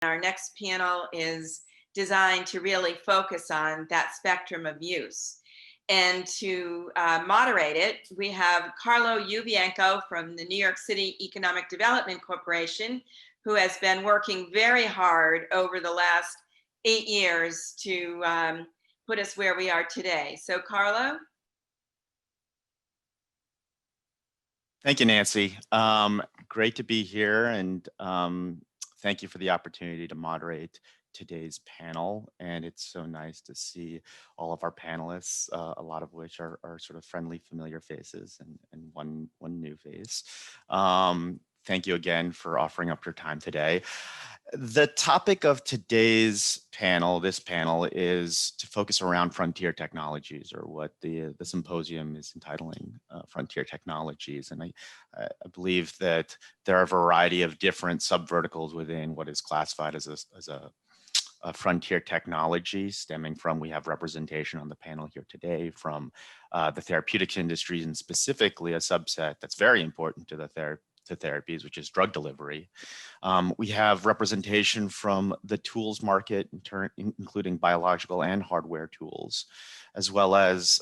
Our next panel is designed to really focus on that spectrum of use. And to moderate it, we have Carlo Yuvienko from the New York City Economic Development Corporation, who has been working very hard over the last 8 years to put us where we are today. So Carlo? Thank you, Nancy. Great to be here, and thank you for the opportunity to moderate today's panel. And it's so nice to see all of our panelists, a lot of which are sort of friendly, familiar faces, and one new face. Thank you again for offering up your time today. The topic of today's panel, this panel, is to focus around frontier technologies, or what the symposium is entitling frontier technologies. And I believe that there are a variety of different subverticals within what is classified as a frontier technology, stemming from, we have representation on the panel here today from the therapeutics industries, and specifically a subset that's very important to the therapies, which is drug delivery. We have representation from the tools market, including biological and hardware tools, as well as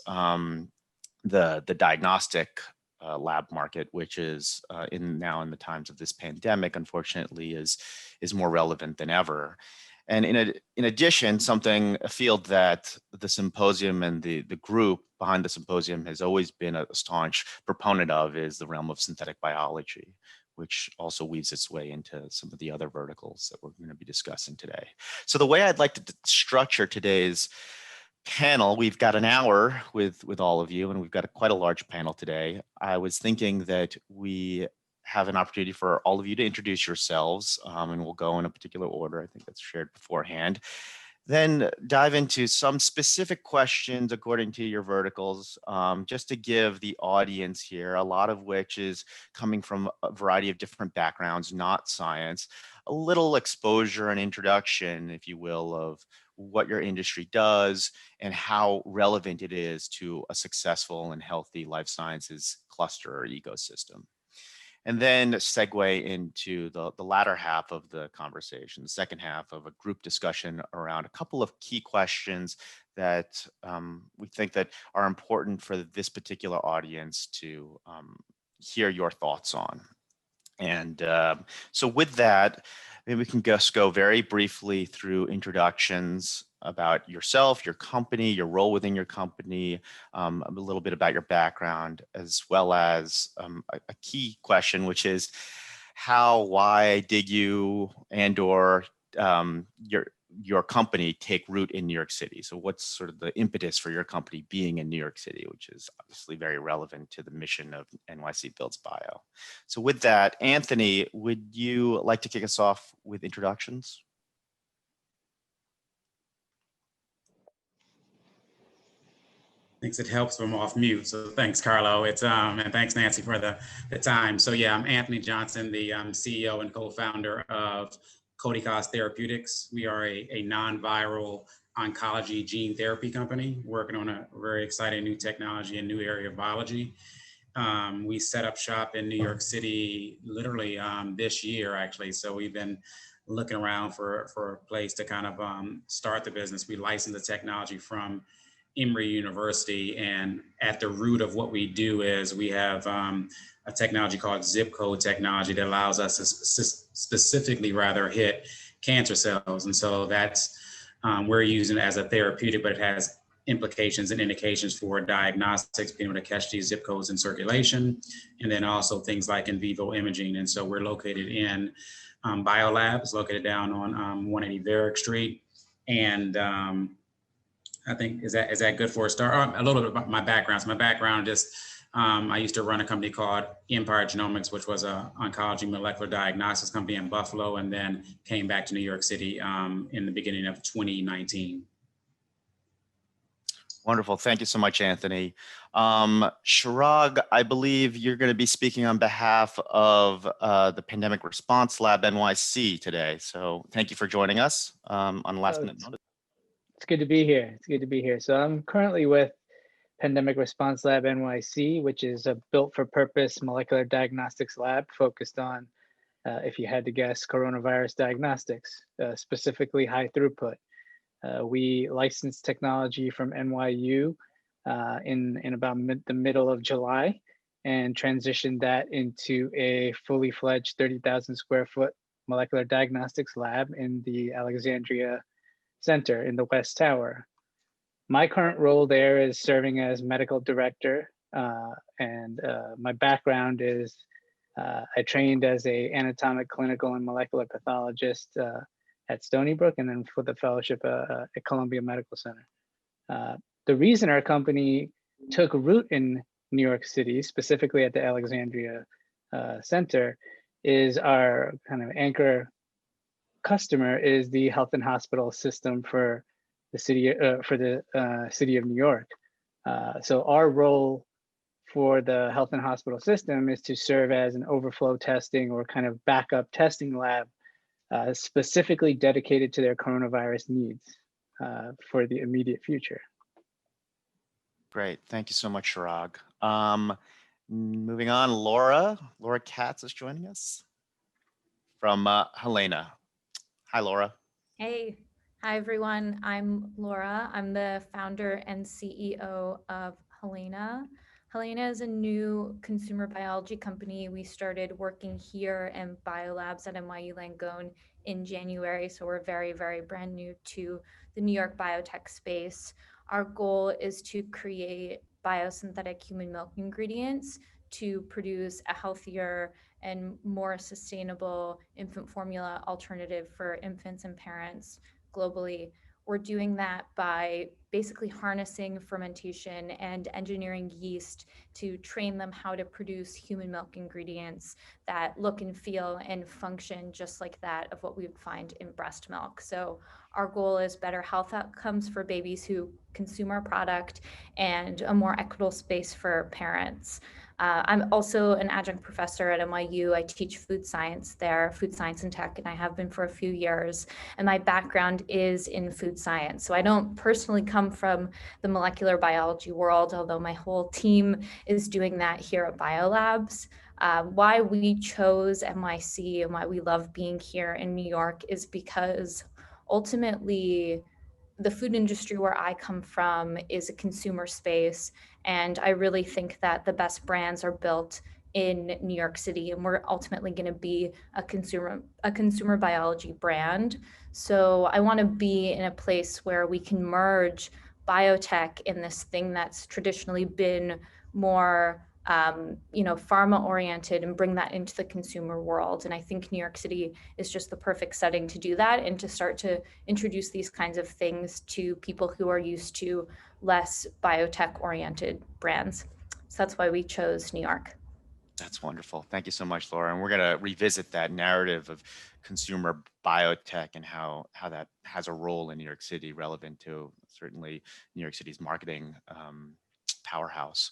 the diagnostic lab market, which is now in the times of this pandemic, unfortunately, is more relevant than ever. And in addition, a field that the symposium and the group behind the symposium has always been a staunch proponent of is the realm of synthetic biology, which also weaves its way into some of the other verticals that we're going to be discussing today. So the way I'd like to structure today's panel, we've got an hour with all of you, and we've got quite a large panel today. I was thinking that we have an opportunity for all of you to introduce yourselves, and we'll go in a particular order. I think that's shared beforehand. Then dive into some specific questions according to your verticals, just to give the audience here, a lot of which is coming from a variety of different backgrounds, not science, a little exposure and introduction, if you will, of what your industry does and how relevant it is to a successful and healthy life sciences cluster or ecosystem. And then segue into the latter half of the conversation, the second half of a group discussion around a couple of key questions that we think that are important for this particular audience to hear your thoughts on. And so with that, maybe we can just go very briefly through introductions about yourself, your company, your role within your company, a little bit about your background, as well as a key question, which is how, why did you and/or your company take root in New York City? So what's sort of the impetus for your company being in New York City, which is obviously very relevant to the mission of NYC Builds Bio. So with that, Anthony, would you like to kick us off with introductions? Thanks. It helps when I'm off mute. So thanks, Carlo. And thanks, Nancy, for the time. So yeah, I'm Anthony Johnson, the CEO and co-founder of Kodikaz Therapeutics. We are a non-viral oncology gene therapy company working on a very exciting new technology and new area of biology. We set up shop in New York City literally this year, actually. So we've been looking around for a place to kind of start the business. We licensed the technology from Emory University, and at the root of what we do is we have a technology called zip code technology that allows us to specifically hit cancer cells. And so that's, we're using it as a therapeutic, but it has implications and indications for diagnostics, being able to catch these zip codes in circulation, and then also things like in vivo imaging. And so we're located in Biolabs, located down on 180 Varick Street. And I think, is that good for a start? A little bit about my background. So my background just, I used to run a company called Empire Genomics, which was an oncology molecular diagnostics company in Buffalo, and then came back to New York City in the beginning of 2019. Wonderful. Thank you so much, Anthony. Chirag, I believe you're going to be speaking on behalf of the Pandemic Response Lab NYC today. So thank you for joining us on last minute notice. It's good to be here. It's good to be here. So I'm currently with Pandemic Response Lab NYC, which is a built for purpose molecular diagnostics lab focused on if you had to guess, coronavirus diagnostics, specifically high throughput. We licensed technology from NYU in about the middle of July and transitioned that into a fully fledged 30,000 square foot molecular diagnostics lab in the Alexandria Center in the West Tower. My current role there is serving as medical director, and my background is I trained as a anatomic, clinical, and molecular pathologist at Stony Brook, and then for the fellowship at Columbia Medical Center. The reason our company took root in New York City, specifically at the Alexandria Center, is our kind of anchor customer is the health and hospital system for the city of New York. So our role for the health and hospital system is to serve as an overflow testing or kind of backup testing lab specifically dedicated to their coronavirus needs for the immediate future. Great. Thank you so much, Chirag. Moving on, Laura Katz is joining us from Helaina. Hi, Laura. Hey, hi everyone. I'm Laura. I'm the founder and CEO of Helaina. Helaina is a new consumer biology company. We started working here in biolabs at NYU Langone in January, so we're very, very brand new to the New York biotech space. Our goal is to create biosynthetic human milk ingredients to produce a healthier and more sustainable infant formula alternative for infants and parents globally. We're doing that by basically harnessing fermentation and engineering yeast to train them how to produce human milk ingredients that look and feel and function just like that of what we would find in breast milk. So our goal is better health outcomes for babies who consume our product and a more equitable space for parents. I'm also an adjunct professor at NYU. I teach food science there, food science and tech, and I have been for a few years. And my background is in food science. So I don't personally come from the molecular biology world, although my whole team is doing that here at Biolabs. Why we chose NYC and why we love being here in New York is because ultimately the food industry where I come from is a consumer space. And I really think that the best brands are built in New York City, and we're ultimately going to be a consumer biology brand. So I want to be in a place where we can merge biotech in this thing that's traditionally been more pharma oriented and bring that into the consumer world. And I think New York City is just the perfect setting to do that and to start to introduce these kinds of things to people who are used to less biotech oriented brands. So that's why we chose New York. That's wonderful. Thank you so much, Laura. And we're going to revisit that narrative of consumer biotech and how that has a role in New York City relevant to certainly New York City's marketing powerhouse.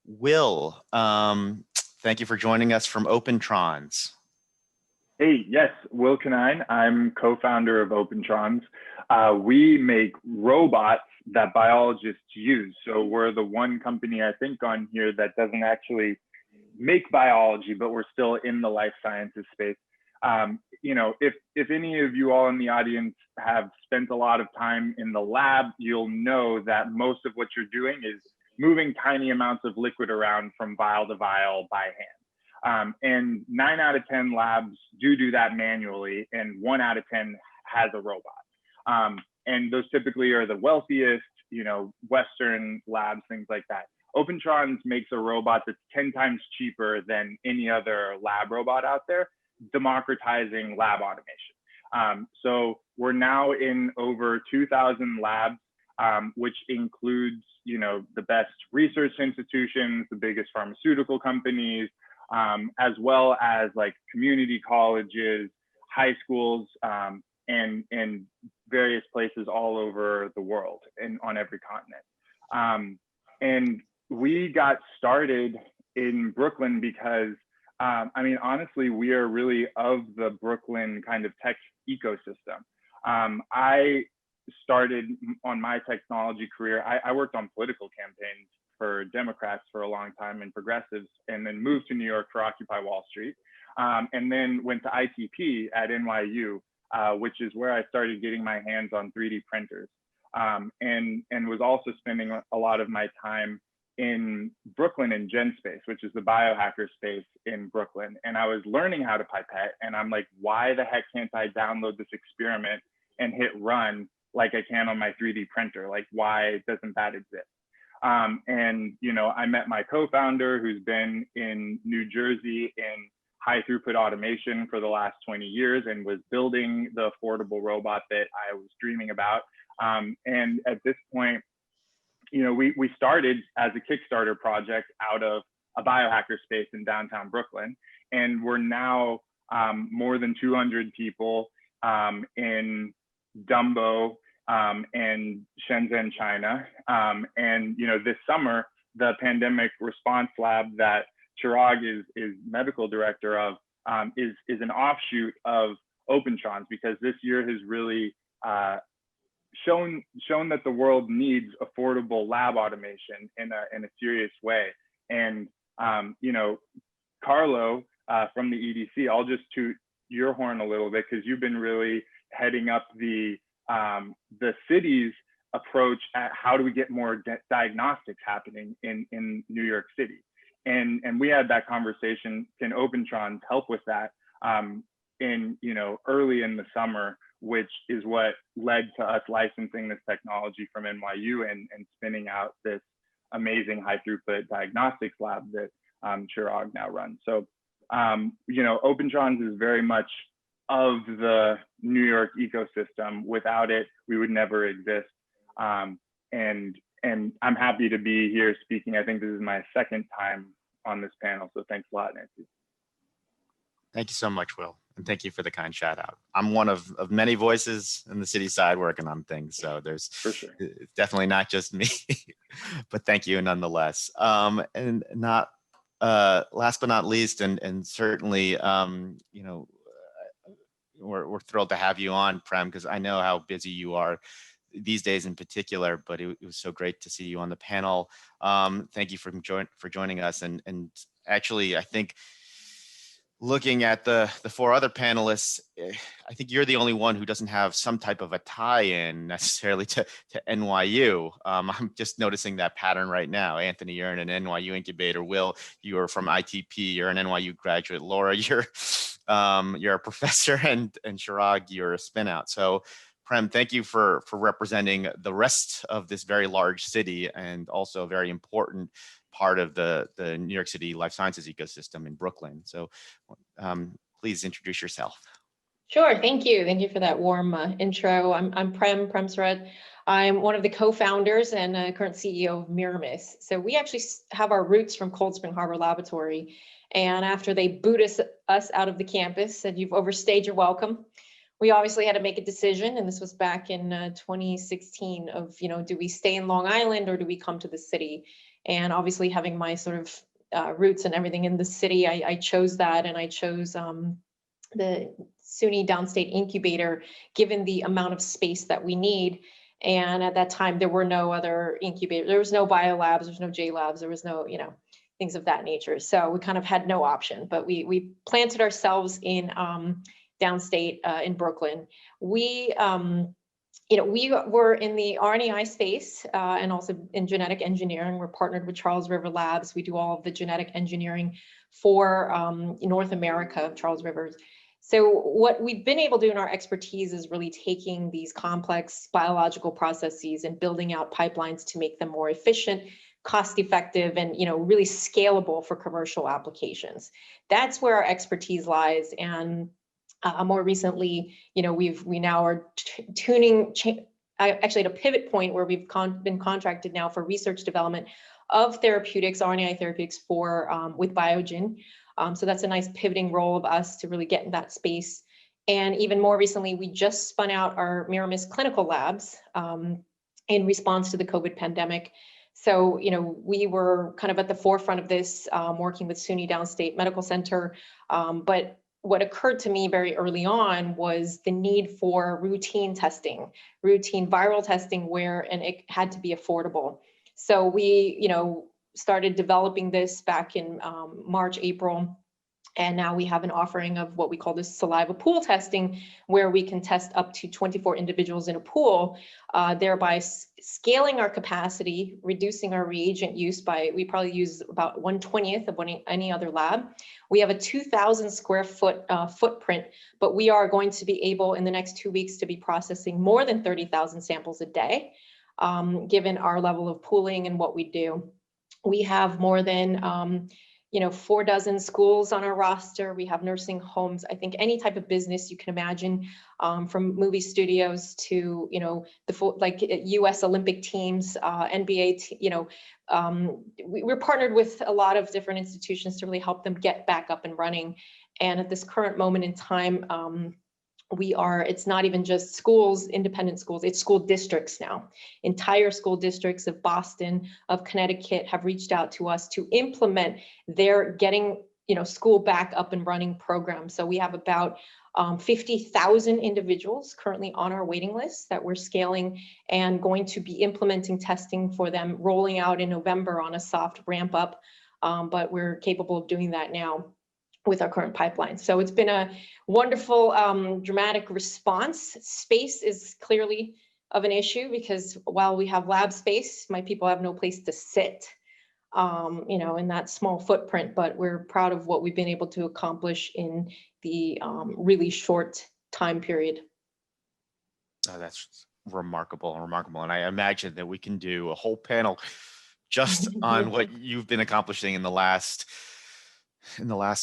Will, thank you for joining us from Opentrons. Hey, yes, Will Canine. I'm co-founder of Opentrons. We make robots that biologists use. So we're the one company I think on here that doesn't actually make biology, but we're still in the life sciences space. If any of you all in the audience have spent a lot of time in the lab, you'll know that most of what you're doing is moving tiny amounts of liquid around from vial to vial by hand. And 9 out of 10 labs do that manually, and 1 out of 10 has a robot. And those typically are the wealthiest, Western labs, things like that. Opentrons makes a robot that's 10 times cheaper than any other lab robot out there, democratizing lab automation. So we're now in over 2,000 labs, which includes, the best research institutions, the biggest pharmaceutical companies, as well as like community colleges, high schools, and various places all over the world and on every continent. And we got started in Brooklyn because, honestly, we are really of the Brooklyn kind of tech ecosystem. I started on my technology career. I worked on political campaigns for Democrats for a long time and progressives, and then moved to New York for Occupy Wall Street. and then went to ITP at NYU, which is where I started getting my hands on 3D printers, and was also spending a lot of my time in Brooklyn in GenSpace, which is the biohacker space in Brooklyn. And I was learning how to pipette, and I'm like, why the heck can't I download this experiment and hit run like I can on my 3D printer? Like, why doesn't that exist? And, you know, I met my co-founder, who's been in New Jersey in high throughput automation for the last 20 years and was building the affordable robot that I was dreaming about. And at this point, you know, we started as a Kickstarter project out of a biohacker space in downtown Brooklyn. And we're now more than 200 people in Dumbo and Shenzhen, China. And, you know, this summer, the pandemic response lab that Chirag is medical director of is an offshoot of Opentrons, because this year has really shown that the world needs affordable lab automation in a serious way. And you know, Carlo from the EDC, I'll just toot your horn a little bit, because you've been really heading up the city's approach at how do we get more diagnostics happening in New York City. And we had that conversation, can Opentrons help with that in, you know, early in the summer, which is what led to us licensing this technology from NYU and spinning out this amazing high throughput diagnostics lab that Chirag now runs. So, you know, Opentrons is very much of the New York ecosystem. Without it, we would never exist. And I'm happy to be here speaking. I think this is my second time on this panel. So thanks a lot, Nancy. Thank you so much, Will. And thank you for the kind shout out. I'm one of many voices in the city side working on things. So there's For sure. It's definitely not just me, but thank you nonetheless. And not last but not least, and certainly, you know, we're thrilled to have you on, Prem, because I know how busy you are these days in particular, but it was so great to see you on the panel. Thank you for joining us. And actually, I think looking at the four other panelists, I think you're the only one who doesn't have some type of a tie-in necessarily to NYU. I'm just noticing that pattern right now. Anthony, you're in an NYU incubator. Will, you're from ITP. You're an NYU graduate. Laura, you're a professor, and Chirag, you're a spin-out. So, Prem, thank you for representing the rest of this very large city and also a very important part of the New York City life sciences ecosystem in Brooklyn. So please introduce yourself. Sure, thank you. Thank you for that warm intro. I'm Premsrirut. I'm one of the co-founders and current CEO of Mirimus. So we actually have our roots from Cold Spring Harbor Laboratory. And after they boot us out of the campus, said you've overstayed your welcome, we obviously had to make a decision, and this was back in 2016 of, you know, do we stay in Long Island or do we come to the city? And obviously having my sort of roots and everything in the city, I chose that, and I chose the SUNY Downstate Incubator, given the amount of space that we need. And at that time, there were no other incubators. There was no biolabs, there was no J labs, there was no, you know, things of that nature. So we kind of had no option, but we planted ourselves in downstate in Brooklyn. We, you know, we were in the RNAi space and also in genetic engineering. We're partnered with Charles River Labs. We do all of the genetic engineering for North America, Charles Rivers. So what we've been able to do in our expertise is really taking these complex biological processes and building out pipelines to make them more efficient, cost effective, and, you know, really scalable for commercial applications. That's where our expertise lies. And more recently, you know, we now are actually at a pivot point where we've been contracted now for research development of therapeutics, RNAi therapeutics for with Biogen. So that's a nice pivoting role of us to really get in that space. And even more recently, we just spun out our Mirimus clinical labs in response to the COVID pandemic. So, you know, we were kind of at the forefront of this, working with SUNY Downstate Medical Center. But what occurred to me very early on was the need for routine testing, routine viral testing, and it had to be affordable. So we, you know, started developing this back in March, April, And now we have an offering of what we call the saliva pool testing, where we can test up to 24 individuals in a pool, thereby scaling our capacity, reducing our reagent use by, we probably use about 1/20th of any other lab. We have a 2,000 square foot footprint, but we are going to be able in the next 2 weeks to be processing more than 30,000 samples a day, given our level of pooling and what we do. We have more than 4 dozen schools on our roster. We have nursing homes. I think any type of business you can imagine, from movie studios to, the full, like US Olympic teams, NBA, we're partnered with a lot of different institutions to really help them get back up and running. And at this current moment in time, it's not even just schools, independent schools, it's school districts now. Entire school districts of Boston, of Connecticut have reached out to us to implement their getting, school back up and running program. So we have about 50,000 individuals currently on our waiting list that we're scaling and going to be implementing testing for them, rolling out in November on a soft ramp up. But we're capable of doing that now with our current pipeline. So it's been a wonderful, dramatic response. Space is clearly of an issue because while we have lab space, my people have no place to sit, in that small footprint, but we're proud of what we've been able to accomplish in the really short time period. Oh, that's remarkable. And I imagine that we can do a whole panel just on what you've been accomplishing in the last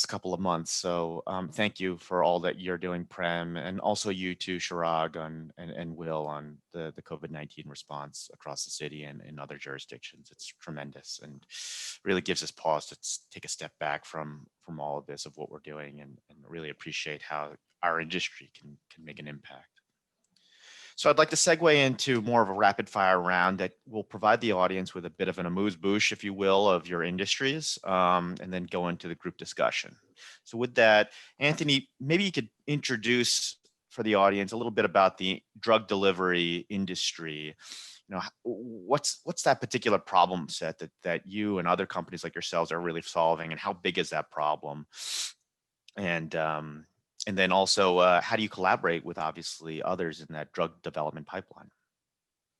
couple of months. So thank you for all that you're doing, Prem, and also you too, Shirag and Will, on the COVID-19 response across the city and in other jurisdictions. It's tremendous and really gives us pause to take a step back from all of this, of what we're doing, and really appreciate how our industry can make an impact. So I'd like to segue into more of a rapid fire round that will provide the audience with a bit of an amuse-bouche, if you will, of your industries, and then go into the group discussion. So with that, Anthony, maybe you could introduce for the audience a little bit about the drug delivery industry. What's that particular problem set that you and other companies like yourselves are really solving, and how big is that problem? And then also, how do you collaborate with obviously others in that drug development pipeline?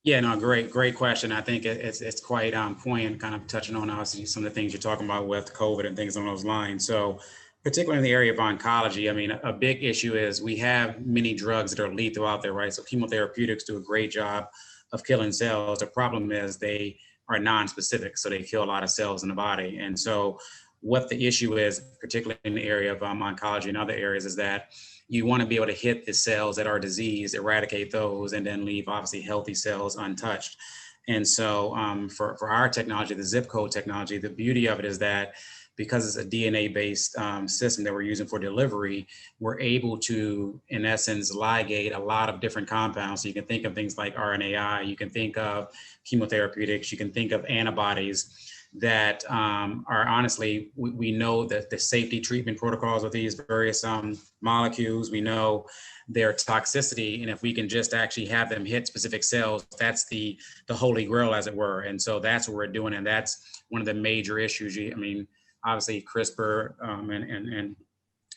Yeah, no, great question. I think it's quite poignant, kind of touching on obviously some of the things you're talking about with COVID and things on those lines. So particularly in the area of oncology, I mean, a big issue is we have many drugs that are lethal out there, right? So chemotherapeutics do a great job of killing cells. The problem is they are non-specific, so they kill a lot of cells in the body. And so what the issue is, particularly in the area of oncology and other areas, is that you want to be able to hit the cells that are diseased, eradicate those, and then leave obviously healthy cells untouched. And so for our technology, the zip code technology, the beauty of it is that because it's a DNA-based system that we're using for delivery, we're able to, in essence, ligate a lot of different compounds. So you can think of things like RNAi, you can think of chemotherapeutics, you can think of antibodies that are honestly, we know that the safety treatment protocols of these various molecules, we know their toxicity, and if we can just actually have them hit specific cells, that's the holy grail, as it were. And so that's what we're doing, and that's one of the major issues. I mean, obviously CRISPR and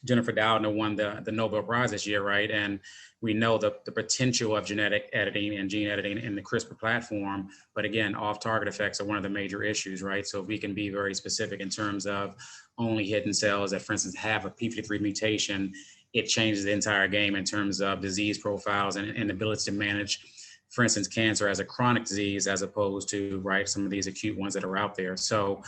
Jennifer Doudna won the Nobel Prize this year, right? And we know the potential of genetic editing and gene editing in the CRISPR platform, but again, off-target effects are one of the major issues, right? So if we can be very specific in terms of only hitting cells that, for instance, have a p53 mutation, it changes the entire game in terms of disease profiles and ability to manage, for instance, cancer as a chronic disease, as opposed to, right, some of these acute ones that are out there. So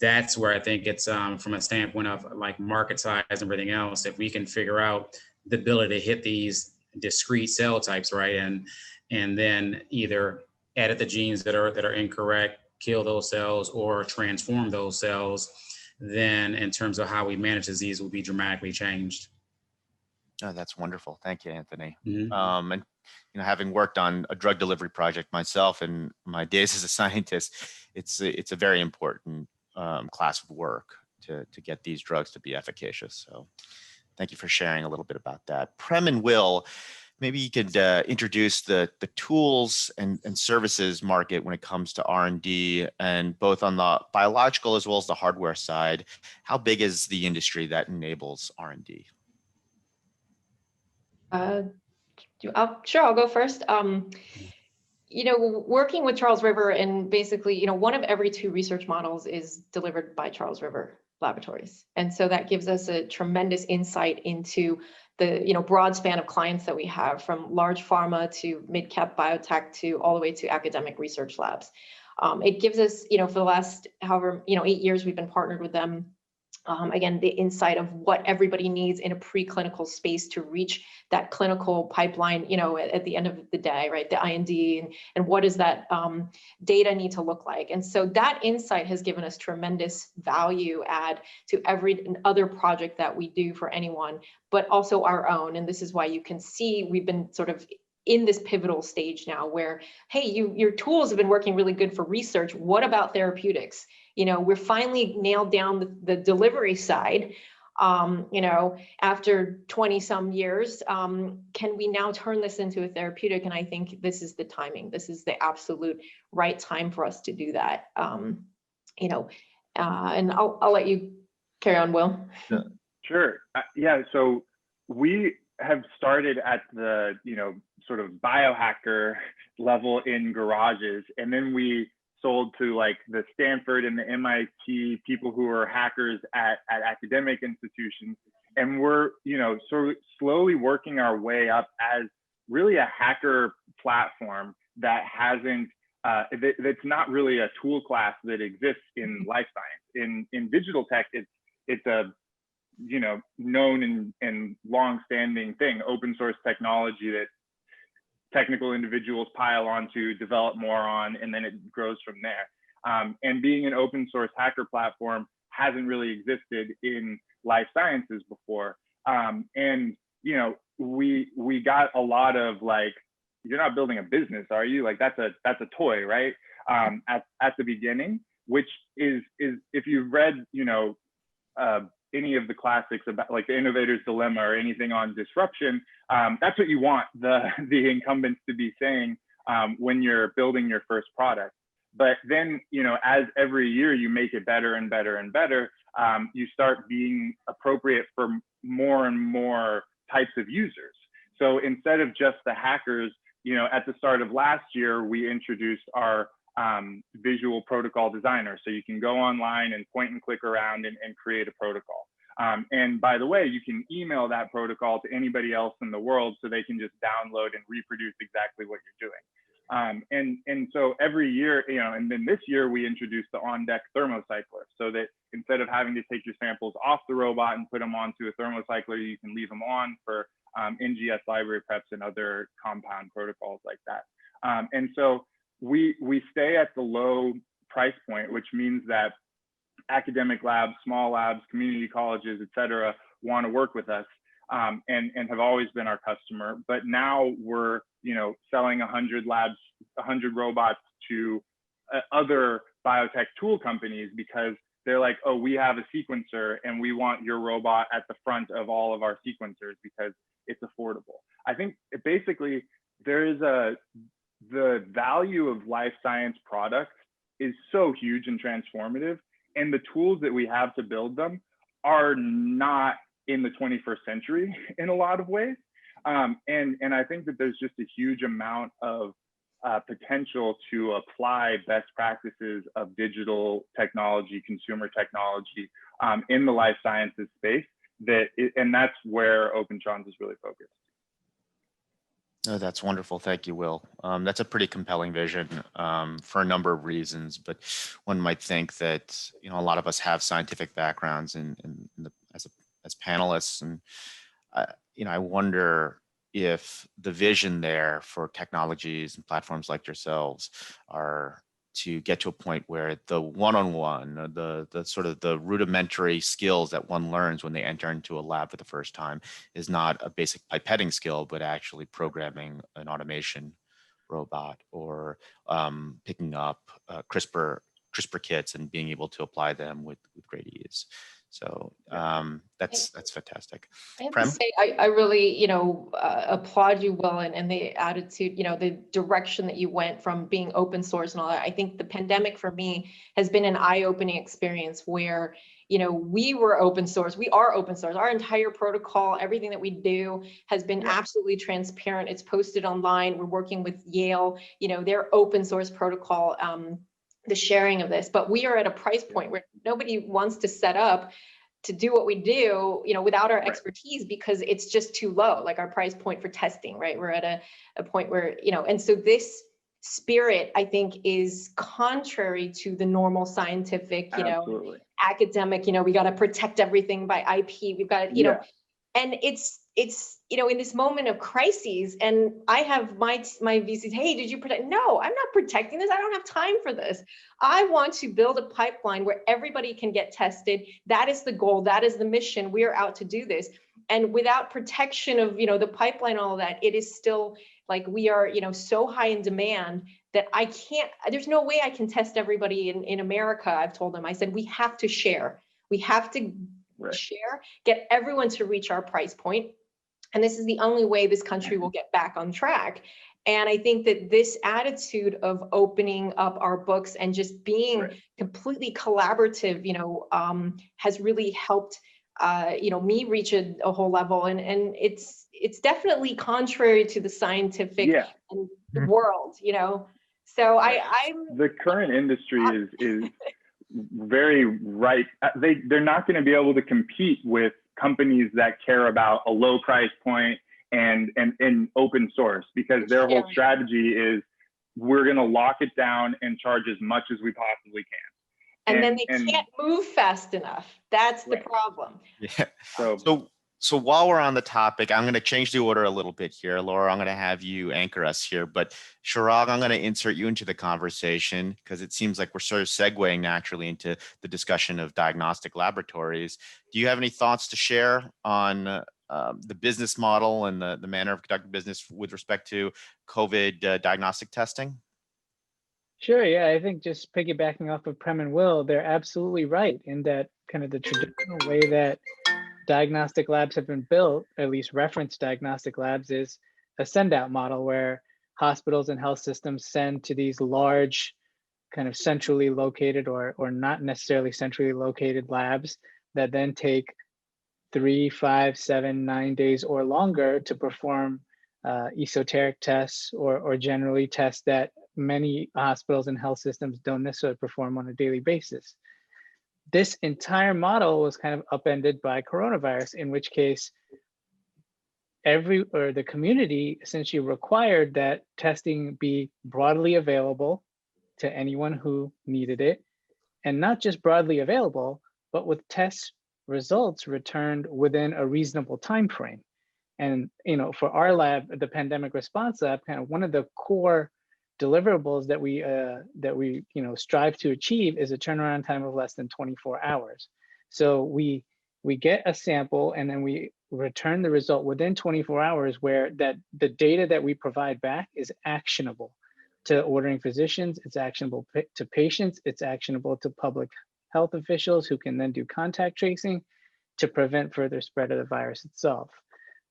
that's where I think it's from a standpoint of like market size and everything else, if we can figure out the ability to hit these discrete cell types, right, and then either edit the genes that are incorrect, kill those cells, or transform those cells, then in terms of how we manage disease will be dramatically changed. Oh, that's wonderful. Thank you, Anthony. Mm-hmm. And having worked on a drug delivery project myself in my days as a scientist, it's a very important class of work to get these drugs to be efficacious. So thank you for sharing a little bit about that. Prem and Will, maybe you could introduce the tools and services market when it comes to R&D, and both on the biological as well as the hardware side. How big is the industry that enables R&D? Sure, I'll go first. Working with Charles River, and basically, one of every 2 research models is delivered by Charles River Laboratories. And so that gives us a tremendous insight into the, broad span of clients that we have, from large pharma to mid-cap biotech to all the way to academic research labs. It gives us, for the last, 8 years, we've been partnered with them. Again, the insight of what everybody needs in a preclinical space to reach that clinical pipeline, at the end of the day, right? The IND, and what does that data need to look like? And so that insight has given us tremendous value add to every other project that we do for anyone, but also our own. And this is why you can see we've been sort of in this pivotal stage now where, hey, your tools have been working really good for research. What about therapeutics? We're finally nailed down the delivery side, after 20 some years. Can we now turn this into a therapeutic? And I think this is the timing. This is the absolute right time for us to do that. And I'll let you carry on, Will. Sure. Yeah. So we have started at the, sort of biohacker level in garages, and then we sold to like the Stanford and the MIT people who are hackers at academic institutions. And we're, sort of slowly working our way up as really a hacker platform that hasn't, that's not really a tool class that exists in life science. In digital tech, it's a, known and long-standing thing, open source technology that technical individuals pile on to develop more on, and then it grows from there. And being an open source hacker platform hasn't really existed in life sciences before. And we got a lot of like, you're not building a business, are you? Like that's a toy, right? At the beginning, which is if you've read, any of the classics about like the innovator's dilemma or anything on disruption, that's what you want the incumbents to be saying when you're building your first product. But then, as every year you make it better and better and better, you start being appropriate for more and more types of users. So instead of just the hackers, at the start of last year, we introduced our visual protocol designer. So you can go online and point and click around and create a protocol. And by the way, you can email that protocol to anybody else in the world so they can just download and reproduce exactly what you're doing. And so every year, and then this year we introduced the on-deck thermocycler, so that instead of having to take your samples off the robot and put them onto a thermocycler, you can leave them on for NGS library preps and other compound protocols like that. And so we stay at the low price point, which means that academic labs, small labs, community colleges, et cetera, want to work with us and have always been our customer. But now we're, selling 100 labs, 100 robots to other biotech tool companies because they're like, oh, we have a sequencer and we want your robot at the front of all of our sequencers because it's affordable. I think basically there is the value of life science products is so huge and transformative, and the tools that we have to build them are not in the 21st century in a lot of ways. And I think that there's just a huge amount of potential to apply best practices of digital technology, consumer technology in the life sciences space, and that's where Opentrons is really focused. Oh, that's wonderful. Thank you, Will. That's a pretty compelling vision for a number of reasons, but one might think that, a lot of us have scientific backgrounds as panelists, and I wonder if the vision there for technologies and platforms like yourselves are to get to a point where the one-on-one, the sort of the rudimentary skills that one learns when they enter into a lab for the first time is not a basic pipetting skill, but actually programming an automation robot or picking up CRISPR kits and being able to apply them with great ease. So that's fantastic. I have Prem? to say, I really, applaud you, Will, and the attitude, the direction that you went from being open source and all that. I think the pandemic for me has been an eye-opening experience where, we were open source. We are open source. Our entire protocol, everything that we do has been absolutely transparent. It's posted online. We're working with Yale, their open source protocol, the sharing of this. But we are at a price point where nobody wants to set up to do what we do, without our expertise, because it's just too low, like our price point for testing, right? We're at a point where, and so this spirit, I think, is contrary to the normal scientific, Absolutely. academic, we got to protect everything by IP. We've got, and it's, in this moment of crises, and I have my VCs, hey, did you protect? No, I'm not protecting this. I don't have time for this. I want to build a pipeline where everybody can get tested. That is the goal. That is the mission. We are out to do this. And without protection of, the pipeline, all of that, it is still like we are, so high in demand that I can't, there's no way I can test everybody in America. I've told them, I said, we have to share. We have to share, get everyone to reach our price point. And this is the only way this country will get back on track. And I think that this attitude of opening up our books and just being completely collaborative, has really helped, me reach a whole level. And it's definitely contrary to the scientific world, So I'm the current industry is very right. They're not going to be able to compete with companies that care about a low price point and open source, because their whole strategy is we're going to lock it down and charge as much as we possibly can. And then they can't move fast enough. That's the problem. Yeah. So while we're on the topic, I'm going to change the order a little bit here. Laura, I'm going to have you anchor us here, but Chirag, I'm going to insert you into the conversation because it seems like we're sort of segueing naturally into the discussion of diagnostic laboratories. Do you have any thoughts to share on the business model and the manner of conducting business with respect to COVID diagnostic testing? Sure, yeah, I think just piggybacking off of Prem and Will, they're absolutely right in that kind of the traditional way that diagnostic labs have been built, at least reference diagnostic labs, is a send-out model where hospitals and health systems send to these large kind of centrally located or not necessarily centrally located labs that then take 3, 5, 7, 9 days or longer to perform esoteric tests or generally tests that many hospitals and health systems don't necessarily perform on a daily basis. This entire model was kind of upended by coronavirus, in which case the community essentially required that testing be broadly available to anyone who needed it, and not just broadly available, but with test results returned within a reasonable time frame. And for our lab, the pandemic response lab, kind of one of the core deliverables that we strive to achieve is a turnaround time of less than 24 hours. So we get a sample and then we return the result within 24 hours, where the data that we provide back is actionable to ordering physicians, it's actionable to patients, it's actionable to public health officials who can then do contact tracing to prevent further spread of the virus itself.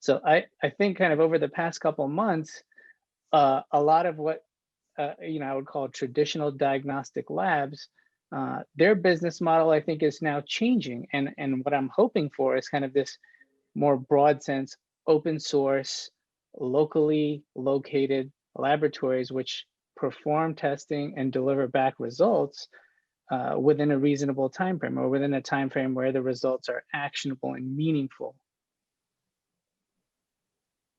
So I think kind of over the past couple of months, a lot of what I would call traditional diagnostic labs, their business model, I think, is now changing. And what I'm hoping for is kind of this more broad sense, open source, locally located laboratories, which perform testing and deliver back results within a reasonable time frame, or within a time frame where the results are actionable and meaningful.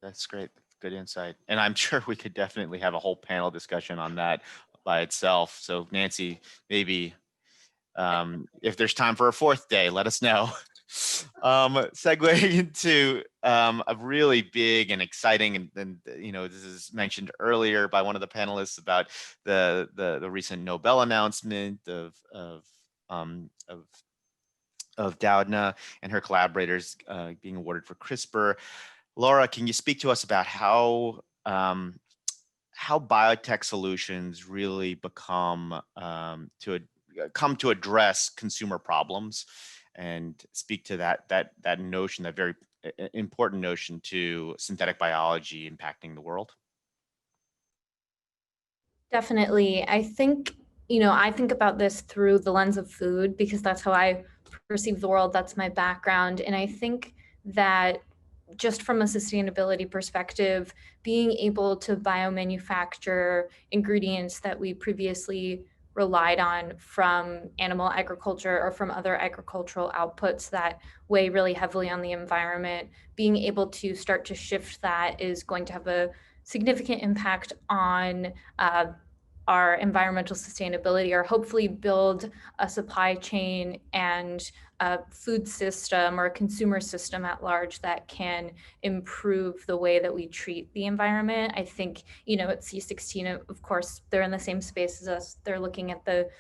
That's great. Good insight. And I'm sure we could definitely have a whole panel discussion on that by itself. So Nancy, maybe if there's time for a fourth day, let us know. Segueing into a really big and exciting, and this is mentioned earlier by one of the panelists about the recent Nobel announcement of Doudna and her collaborators being awarded for CRISPR. Laura, can you speak to us about how biotech solutions really come to address consumer problems, and speak to that notion, that very important notion to synthetic biology impacting the world? Definitely. I think, I think about this through the lens of food because that's how I perceive the world. That's my background. And I think that just from a sustainability perspective, being able to biomanufacture ingredients that we previously relied on from animal agriculture or from other agricultural outputs that weigh really heavily on the environment, being able to start to shift that is going to have a significant impact on our environmental sustainability, or hopefully build a supply chain and a food system or a consumer system at large that can improve the way that we treat the environment. I think, at C16, of course, they're in the same space as us. They're looking at the,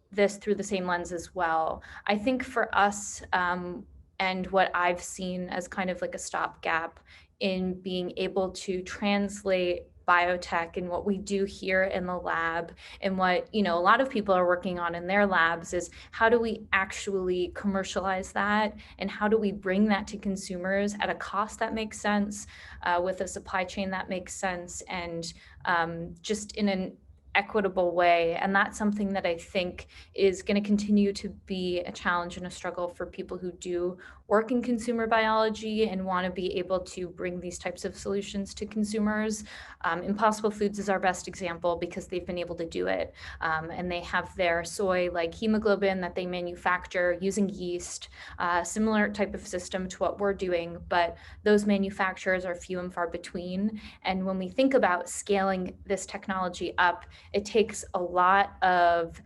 this through the same lens as well. I think for us, and what I've seen as kind of like a stopgap in being able to translate biotech and what we do here in the lab and what a lot of people are working on in their labs is how do we actually commercialize that and how do we bring that to consumers at a cost that makes sense, with a supply chain that makes sense, and just in an equitable way. And that's something that I think is going to continue to be a challenge and a struggle for people who do work in consumer biology and want to be able to bring these types of solutions to consumers. Impossible Foods is our best example because they've been able to do it. And they have their soy-like hemoglobin that they manufacture using yeast, similar type of system to what we're doing, but those manufacturers are few and far between. And when we think about scaling this technology up, it takes a lot of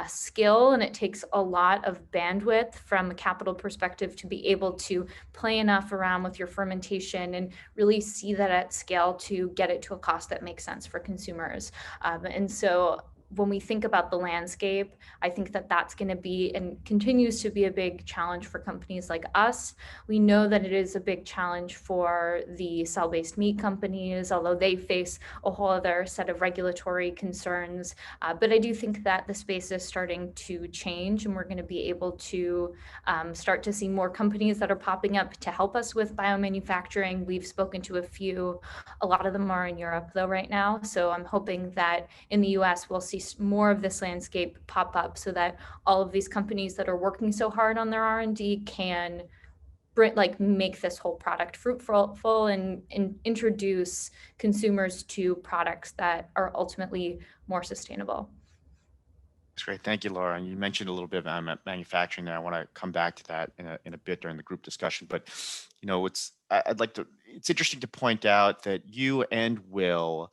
skill and it takes a lot of bandwidth from a capital perspective to be able to play enough around with your fermentation and really see that at scale to get it to a cost that makes sense for consumers. And so when we think about the landscape, I think that that's going to be and continues to be a big challenge for companies like us. We know that it is a big challenge for the cell-based meat companies, although they face a whole other set of regulatory concerns. But I do think that the space is starting to change, and we're going to be able to start to see more companies that are popping up to help us with biomanufacturing. We've spoken to a few. A lot of them are in Europe, though, right now. So I'm hoping that in the US, we'll see more of this landscape pop up so that all of these companies that are working so hard on their R&D can make this whole product fruitful and introduce consumers to products that are ultimately more sustainable. That's great. Thank you, Laura. And you mentioned a little bit about manufacturing there. I want to come back to that in a bit during the group discussion. But, it's interesting to point out that you and Will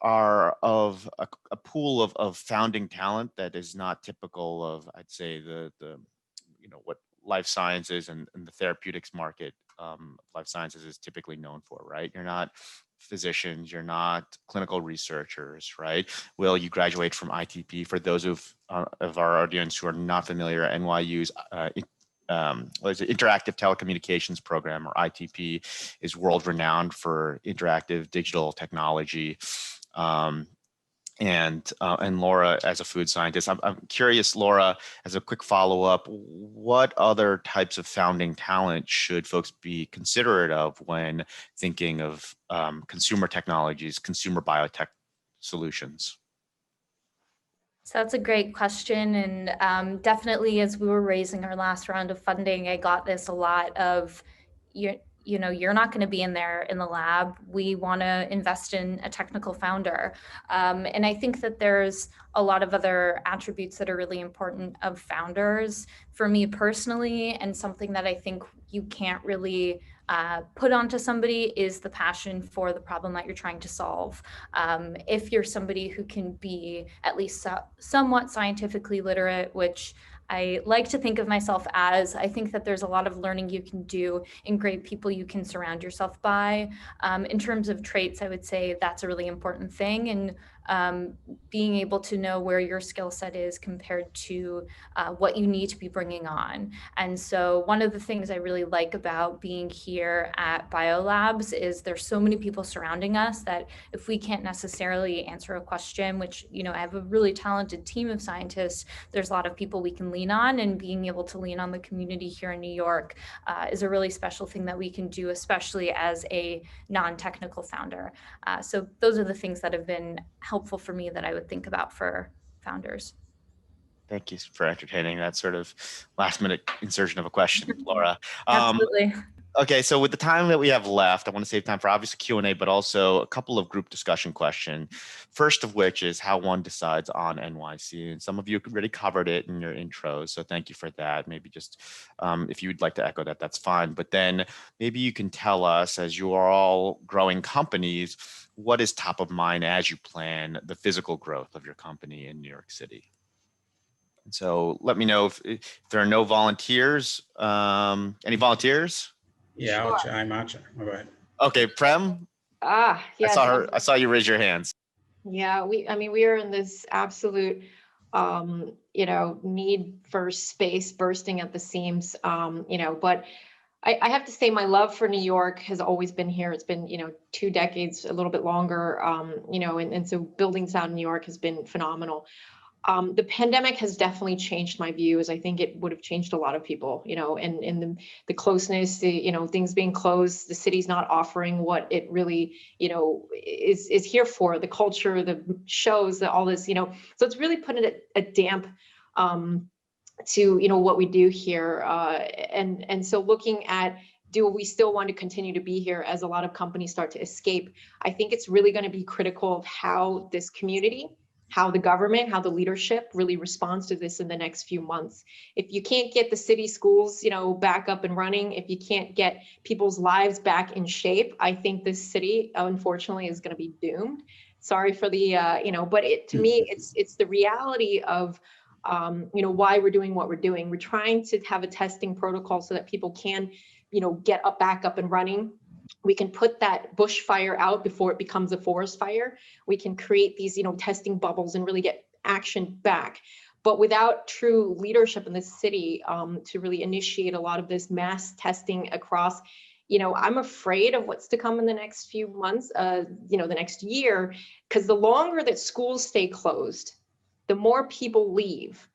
are of a pool of founding talent that is not typical of, I'd say, the what life sciences and the therapeutics market, life sciences is typically known for, right? You're not physicians, you're not clinical researchers, right? Will, you graduate from ITP. For those of our audience who are not familiar, NYU's Interactive Telecommunications Program, or ITP, is world renowned for interactive digital technology. And Laura, as a food scientist, I'm curious, Laura, as a quick follow-up, what other types of founding talent should folks be considerate of when thinking of consumer technologies, consumer biotech solutions? So that's a great question. And definitely, as we were raising our last round of funding, I got this a lot of, you're not going to be in there in the lab. We want to invest in a technical founder. And I think that there's a lot of other attributes that are really important of founders. For me personally, and something that I think you can't really put onto somebody, is the passion for the problem that you're trying to solve. If you're somebody who can be at least somewhat scientifically literate, which I like to think of myself as, I think that there's a lot of learning you can do and great people you can surround yourself by. In terms of traits, I would say that's a really important thing. And being able to know where your skill set is compared to what you need to be bringing on. And so one of the things I really like about being here at BioLabs is there's so many people surrounding us that if we can't necessarily answer a question, which, you know, I have a really talented team of scientists, there's a lot of people we can lean on, and being able to lean on the community here in New York is a really special thing that we can do, especially as a non-technical founder. So those are the things that have been helpful for me that I would think about for founders. Thank you for entertaining that sort of last minute insertion of a question, Laura. Absolutely. Okay, so with the time that we have left, I want to save time for obviously Q&A, but also a couple of group discussion questions. First of which is how one decides on NYC. And some of you already covered it in your intros, so thank you for that. Maybe just if you would like to echo that, that's fine. But then maybe you can tell us, as you are all growing companies, what is top of mind as you plan the physical growth of your company in New York City? And so let me know if there are no volunteers. Any volunteers? Yeah, I'll chime. All right. Okay, Prem. Yes. I saw you raise your hands. Yeah, we are in this absolute, need for space bursting at the seams, but I have to say my love for New York has always been here. It's been, 2 decades, a little bit longer, and so building this out in New York has been phenomenal. The pandemic has definitely changed my view, as I think it would have changed a lot of people, and the closeness, things being closed, the city's not offering what it really, is here for, the culture, the shows, all this, so it's really putting a damp to, what we do here. And so looking at, do we still want to continue to be here as a lot of companies start to escape? I think it's really going to be critical of how this community, how the government, how the leadership really responds to this in the next few months. If you can't get the city schools, back up and running, if you can't get people's lives back in shape, I think this city, unfortunately, is going to be doomed. Sorry for the, but to me, it's the reality of, why we're doing what we're doing. We're trying to have a testing protocol so that people can, get back up and running. We can put that bush fire out before it becomes a forest fire. We can create these, testing bubbles and really get action back. But without true leadership in the city to really initiate a lot of this mass testing across, I'm afraid of what's to come in the next few months, the next year, because the longer that schools stay closed, the more people leave,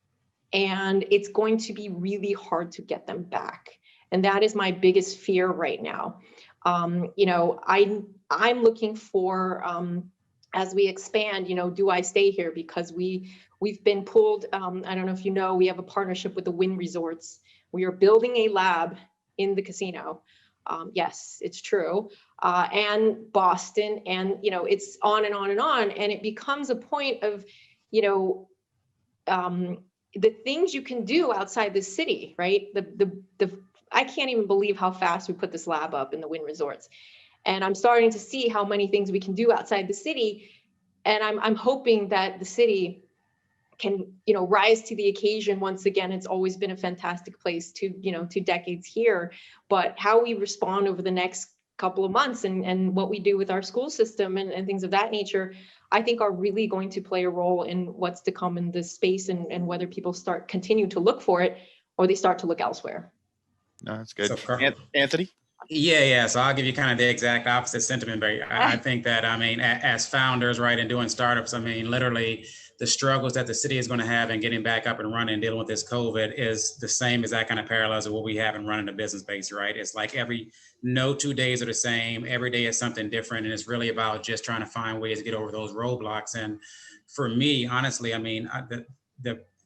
and it's going to be really hard to get them back. And that is my biggest fear right now. I'm looking for, as we expand, do I stay here? Because we've been pulled, I don't know if you know, we have a partnership with the Wynn Resorts. We are building a lab in the casino. Yes, it's true. And Boston, and, it's on and on and on. And it becomes a point of, the things you can do outside the city, right? I can't even believe how fast we put this lab up in the Wynn Resorts. And I'm starting to see how many things we can do outside the city. And I'm hoping that the city can, rise to the occasion. Once again, it's always been a fantastic place 2 decades here, but how we respond over the next couple of months and what we do with our school system and things of that nature, I think are really going to play a role in what's to come in this space and whether people continue to look for it or they start to look elsewhere. No, that's good. So, Anthony? Yeah. So I'll give you kind of the exact opposite sentiment, but I think that, as founders, right, and doing startups, literally the struggles that the city is going to have in getting back up and running, dealing with this COVID is the same as that kind of parallels of what we have in running a business base, right? It's like no 2 days are the same. Every day is something different. And it's really about just trying to find ways to get over those roadblocks. And for me, honestly,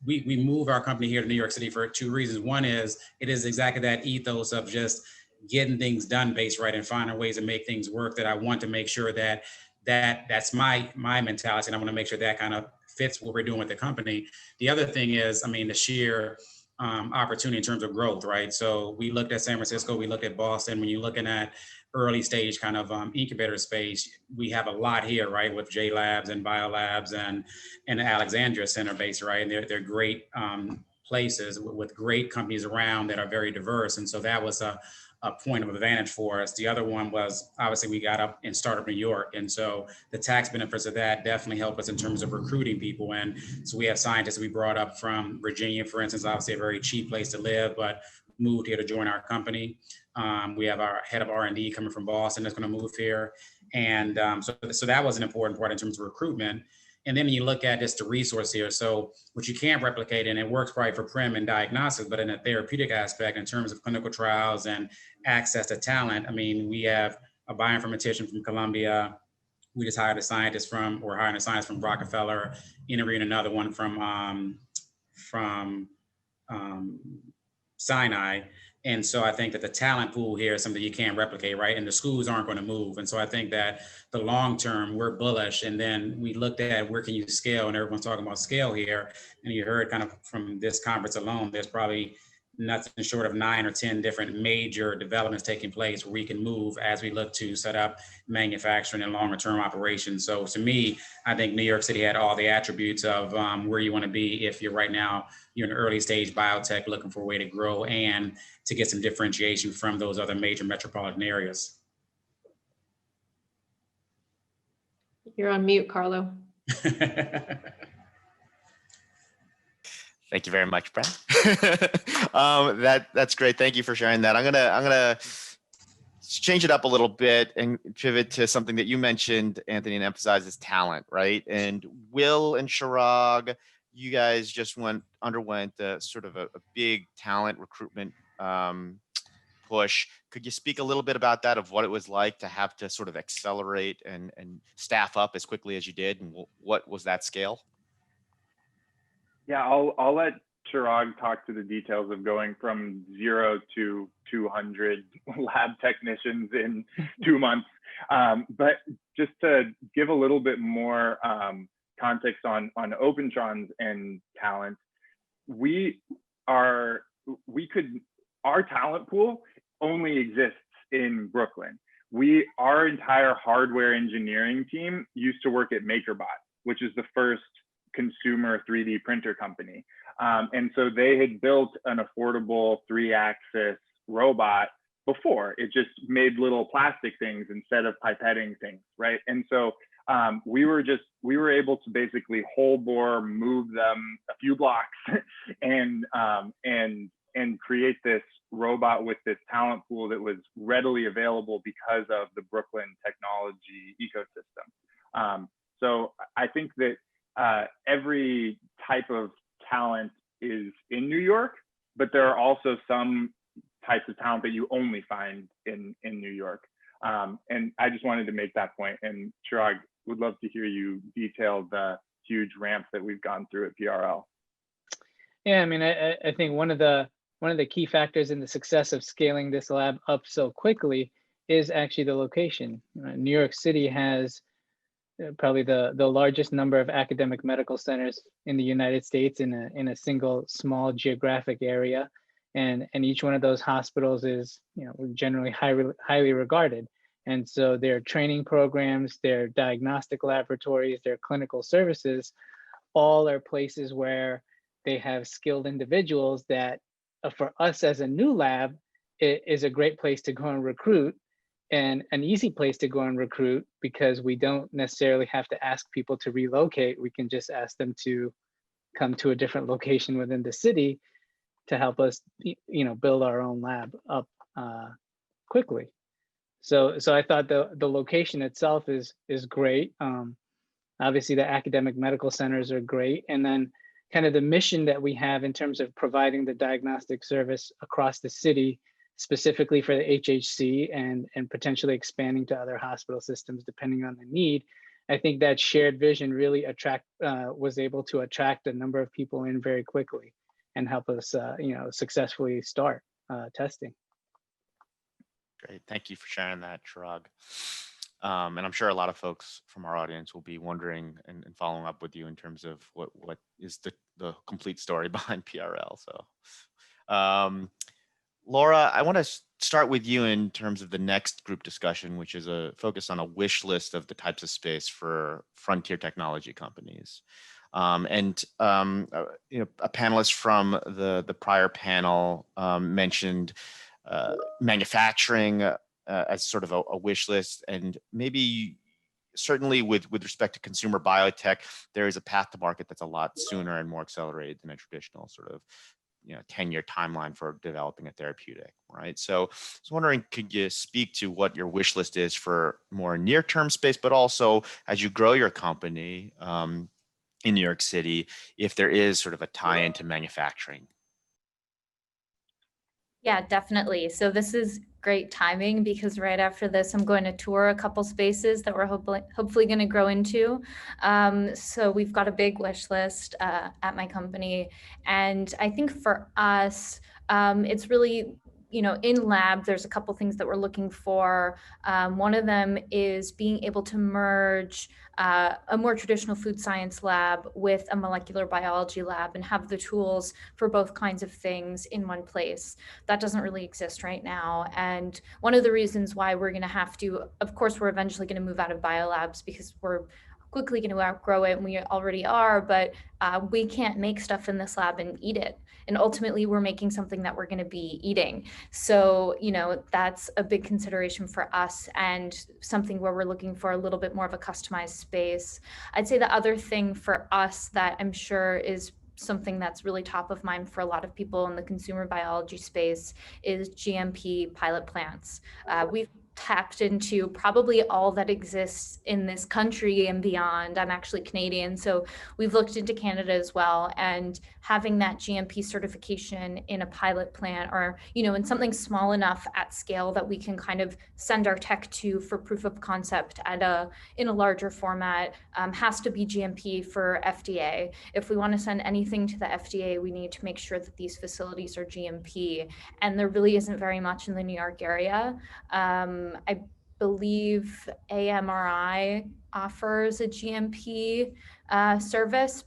we move our company here to New York City for 2 reasons. One is it is exactly that ethos of just getting things done based, right, and finding ways to make things work, that I want to make sure that's my mentality. And I want to make sure that kind of fits what we're doing with the company. The other thing is, the sheer opportunity in terms of growth, right? So we looked at San Francisco, we looked at Boston. When you're looking at early stage kind of incubator space, we have a lot here, right, with J Labs and Biolabs and the Alexandria Center base, right? And they're great places with great companies around that are very diverse. And so that was a a point of advantage for us. The other one was obviously we got up in startup New York. And so the tax benefits of that definitely help us in terms of recruiting people. And so we have scientists we brought up from Virginia, for instance, obviously a very cheap place to live, but moved here to join our company. We have our head of R&D coming from Boston that's going to move here. And so that was an important part in terms of recruitment. And then you look at just the resource here. So what you can't replicate, and it works probably for Prem and Diagnostic, but in a therapeutic aspect, in terms of clinical trials and access to talent, I mean, we have a bioinformatician from Columbia. We just hired a scientist from Rockefeller, interviewing another one from Sinai. And so I think that the talent pool here is something you can't replicate, right? And the schools aren't going to move. And so I think that the long term, we're bullish. And then we looked at where can you scale, and everyone's talking about scale here. And you heard kind of from this conference alone, there's probably nothing short of 9 or 10 different major developments taking place where we can move as we look to set up manufacturing and longer term operations. So to me, I think New York City had all the attributes of where you want to be if you're right now, you're an early stage biotech looking for a way to grow and to get some differentiation from those other major metropolitan areas. You're on mute, Carlo. Thank you very much, Prem. That's great. Thank you for sharing that. I'm gonna change it up a little bit and pivot to something that you mentioned, Anthony, and emphasize is talent, right? And Will and Chirag, you guys just underwent sort of a big talent recruitment push. Could you speak a little bit about that, of what it was like to have to sort of accelerate and staff up as quickly as you did, and what was that scale? Yeah, I'll let Chirag talk to the details of going from 0 to 200 lab technicians in 2 months. But just to give a little bit more context on Opentrons and talent, our talent pool only exists in Brooklyn. Our entire hardware engineering team used to work at MakerBot, which is the first consumer 3D printer company. And so they had built an affordable 3-axis robot before. It just made little plastic things instead of pipetting things, right? And so we were able to basically whole bore move them a few blocks and create this robot with this talent pool that was readily available because of the Brooklyn technology ecosystem. So I think that every type of talent is in New York, but there are also some types of talent that you only find in New York. And I just wanted to make that point. And Chirag, would love to hear you detail the huge ramp that we've gone through at PRL. Yeah, I mean, I think one of the key factors in the success of scaling this lab up so quickly is actually the location. New York City has probably the largest number of academic medical centers in the United States in a single small geographic area, and each one of those hospitals is generally highly regarded. And so their training programs, their diagnostic laboratories, their clinical services, all are places where they have skilled individuals that, for us as a new lab, it is a great place to go and recruit, and an easy place to go and recruit, because we don't necessarily have to ask people to relocate. We can just ask them to come to a different location within the city to help us, build our own lab up quickly. So I thought the location itself is great. Obviously, the academic medical centers are great, and then kind of the mission that we have in terms of providing the diagnostic service across the city, specifically for the HHC, and potentially expanding to other hospital systems depending on the need. I think that shared vision really was able to attract a number of people in very quickly and help us, successfully start testing. Great, thank you for sharing that, Chirag. And I'm sure a lot of folks from our audience will be wondering and following up with you in terms of what is the complete story behind PRL. So, Laura, I want to start with you in terms of the next group discussion, which is a focus on a wish list of the types of space for frontier technology companies. A panelist from the prior panel mentioned manufacturing as sort of a wish list, and maybe certainly with respect to consumer biotech, there is a path to market that's a lot sooner and more accelerated than a traditional sort of 10-year timeline for developing a therapeutic, right? So I was wondering, could you speak to what your wish list is for more near-term space, but also as you grow your company in New York City, if there is sort of a tie into manufacturing? Yeah, definitely. So this is great timing because right after this, I'm going to tour a couple spaces that we're hopefully going to grow into. So we've got a big wish list at my company. And I think for us, it's really, in lab, there's a couple things that we're looking for. One of them is being able to merge a more traditional food science lab with a molecular biology lab and have the tools for both kinds of things in one place. That doesn't really exist right now. And one of the reasons why we're going to have to, of course, we're eventually going to move out of biolabs because we're quickly going to outgrow it, and we already are, but we can't make stuff in this lab and eat it. And ultimately, we're making something that we're going to be eating. So, that's a big consideration for us and something where we're looking for a little bit more of a customized space. I'd say the other thing for us that I'm sure is something that's really top of mind for a lot of people in the consumer biology space is GMP pilot plants. We've tapped into probably all that exists in this country and beyond. I'm actually Canadian, so we've looked into Canada as well, and having that GMP certification in a pilot plant or, in something small enough at scale that we can kind of send our tech to for proof of concept in a larger format has to be GMP for FDA. If we want to send anything to the FDA, we need to make sure that these facilities are GMP, and there really isn't very much in the New York area. I believe AMRI offers a GMP service,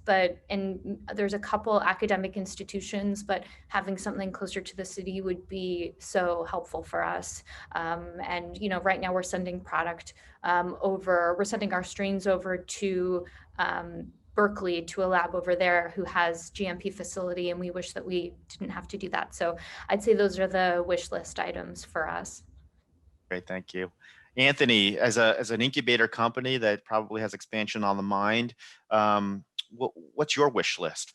and there's a couple academic institutions, but having something closer to the city would be so helpful for us. And right now we're sending product we're sending our strains over to Berkeley, to a lab over there who has GMP facility, and we wish that we didn't have to do that. So I'd say those are the wish list items for us. Great, thank you. Anthony, as an incubator company that probably has expansion on the mind, what's your wish list?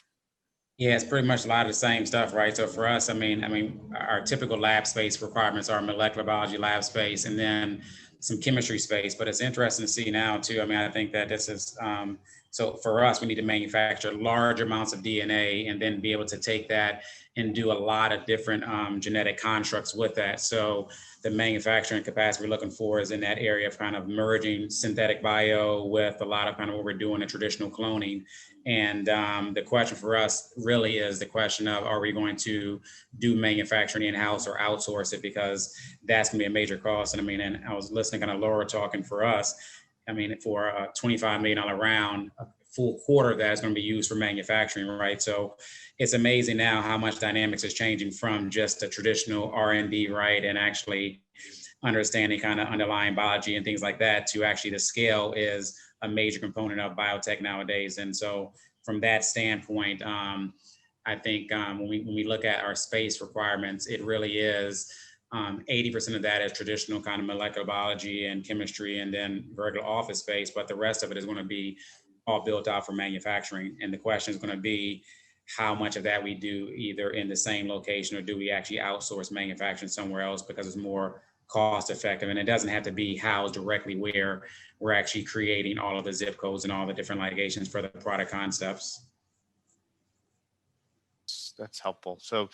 Yeah, it's pretty much a lot of the same stuff, right? So for us, I mean, our typical lab space requirements are molecular biology lab space and then some chemistry space. But it's interesting to see now too. I mean, I think that this is so for us, we need to manufacture large amounts of DNA and then be able to take that and do a lot of different genetic constructs with that. So the manufacturing capacity we're looking for is in that area of kind of merging synthetic bio with a lot of kind of what we're doing in traditional cloning. And the question for us really is the question of, are we going to do manufacturing in-house or outsource it? Because that's gonna be a major cost. And I was listening kind of Laura talking for us. I mean, for a $25 million round, a full quarter of that is going to be used for manufacturing, right? So it's amazing now how much dynamics is changing from just a traditional R&D, right? And actually understanding kind of underlying biology and things like that to actually the scale is a major component of biotech nowadays. And so from that standpoint, I think when we look at our space requirements, it really is 80% of that is traditional kind of molecular biology and chemistry and then regular office space, but the rest of it is going to be all built out for manufacturing. And the question is going to be how much of that we do either in the same location or do we actually outsource manufacturing somewhere else because it's more cost effective. And it doesn't have to be housed directly where we're actually creating all of the zip codes and all the different ligations for the product concepts. That's helpful. So